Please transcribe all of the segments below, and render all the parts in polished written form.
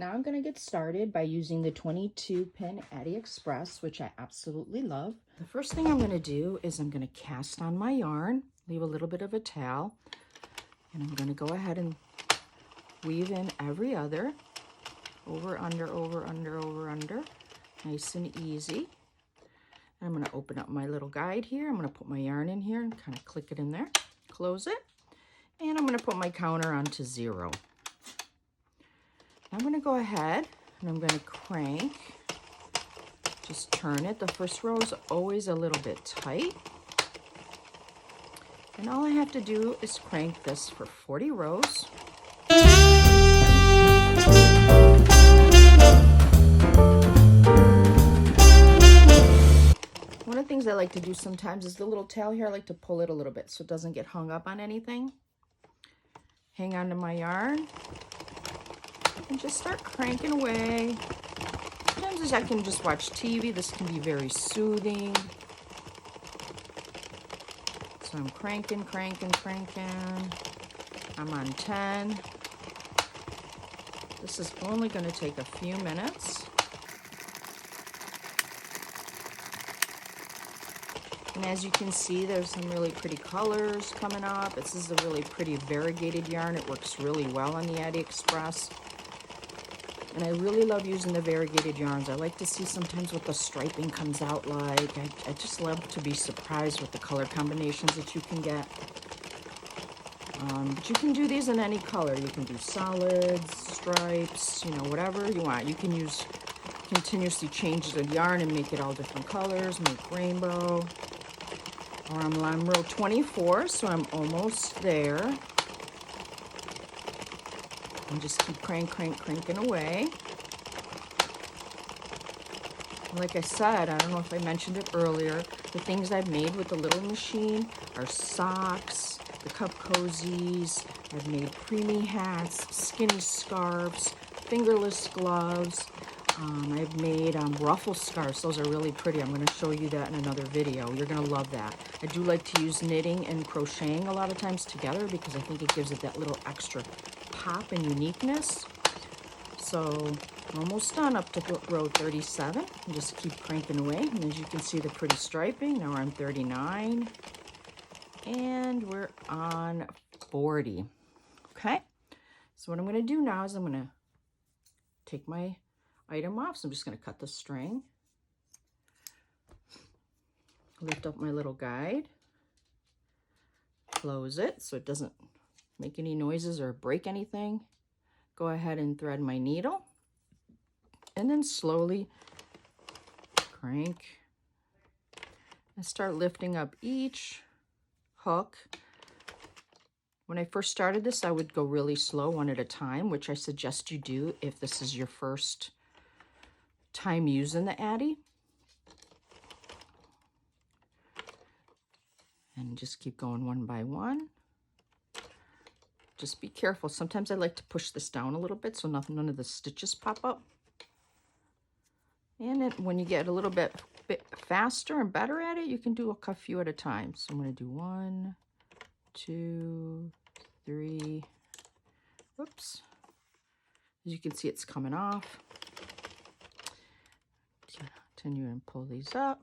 Now I'm going to get started by using the 22 pin Addi Express, which I absolutely love. The first thing I'm going to do is I'm going to cast on my yarn, leave a little bit of a tail, and I'm going to go ahead and weave in every other, over, under, over, under, over, under, nice and easy. And I'm going to open up my little guide here. I'm going to put my yarn in here and kind of click it in there, close it, and I'm going to put my counter onto 0. I'm going to go ahead and I'm going to crank, just turn it. The first row is always a little bit tight. And all I have to do is crank this for 40 rows. One of the things I like to do sometimes is the little tail here, I like to pull it a little bit so it doesn't get hung up on anything. Hang on to my yarn. And just start cranking away. Sometimes I can just watch TV. This can be very soothing. So I'm cranking, cranking, cranking. I'm on 10. This is only going to take a few minutes. And as you can see, there's some really pretty colors coming up. This is a really pretty variegated yarn. It works really well on the Addi Express. And I really love using the variegated yarns. I like to see sometimes what the striping comes out like. I just love to be surprised with the color combinations that you can get. But you can do these in any color. You can do solids, stripes, you know, whatever you want. You can use continuously change the yarn and make it all different colors, make rainbow. Or I'm on row 24, so I'm almost there. And just keep cranking away. Like I said, I don't know if I mentioned it earlier, the things I've made with the little machine are socks, the cup cozies, I've made preemie hats, skinny scarves, fingerless gloves. I've made ruffle scarves. Those are really pretty. I'm going to show you that in another video. You're going to love that. I do like to use knitting and crocheting a lot of times together because I think it gives it that little extra pop and uniqueness. So I'm almost done up to row 37. And just keep cranking away. And as you can see, the pretty striping. Now we're on 39. And we're on 40. Okay. So what I'm going to do now is I'm going to take my item off. So I'm just going to cut the string. Lift up my little guide. Close it so it doesn't make any noises or break anything. Go ahead and thread my needle. And then slowly crank. And start lifting up each hook. When I first started this, I would go really slow, one at a time, which I suggest you do if this is your first time using the Addi. And just keep going one by one. Just be careful. Sometimes I like to push this down a little bit so none of the stitches pop up. And when you get a little bit faster and better at it, you can do a few at a time. So I'm going to do 1, 2, 3. Whoops. As you can see, it's coming off. Continue and pull these up.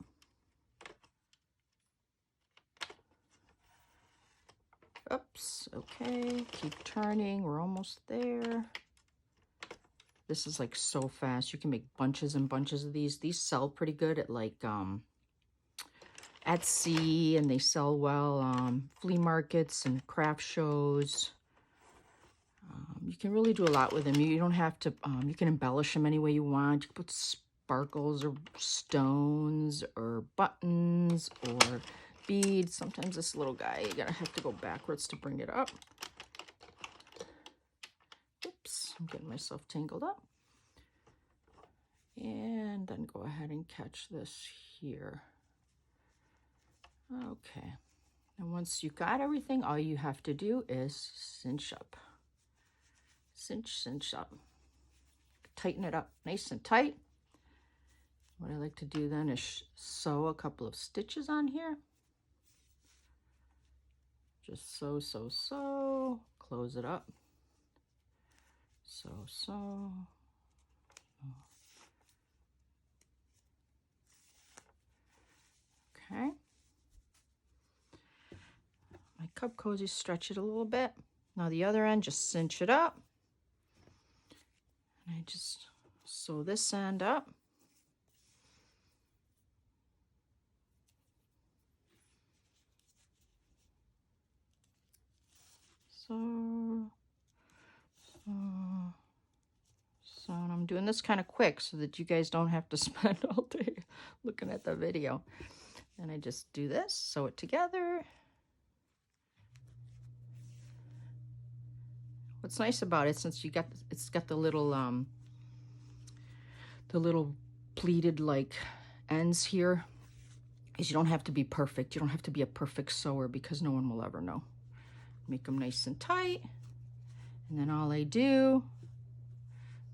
Oops, okay, keep turning, we're almost there. This is like so fast. You can make bunches and bunches of these. These sell pretty good at like Etsy, and they sell well, flea markets and craft shows. You can really do a lot with them. You don't have to, you can embellish them any way you want. You can put sparkles or stones or buttons or beads. Sometimes this little guy, you gotta have to go backwards to bring it up. Oops, I'm getting myself tangled up. And then go ahead and catch this here. Okay. And once you got everything, all you have to do is cinch up. Cinch up. Tighten it up nice and tight. What I like to do then is sew a couple of stitches on here. Just sew, close it up. Sew. cup cozy, stretch it a little bit. Now the other end, just cinch it up. And I just sew this end up. So and I'm doing this kind of quick so that you guys don't have to spend all day looking at the video. And I just do this, sew it together. What's nice about it, since it's got the little pleated like ends here, is you don't have to be perfect. You don't have to be a perfect sewer because no one will ever know. Make them nice and tight. And then all I do,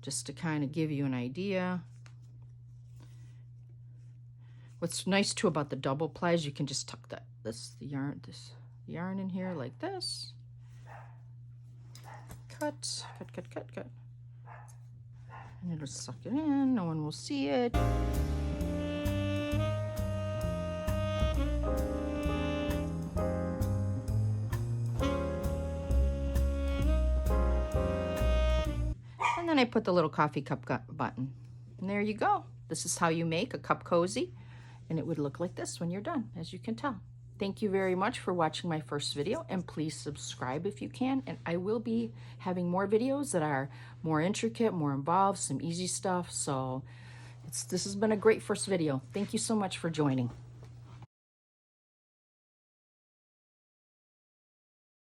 just to kind of give you an idea. What's nice too about the double ply is you can just tuck the yarn in here like this. Cut. And it'll suck it in, no one will see it. And then I put the little coffee cup button. And there you go. This is how you make a cup cozy. And it would look like this when you're done, as you can tell. Thank you very much for watching my first video, and please subscribe if you can. And I will be having more videos that are more intricate, more involved, some easy stuff. So this has been a great first video. Thank you so much for joining.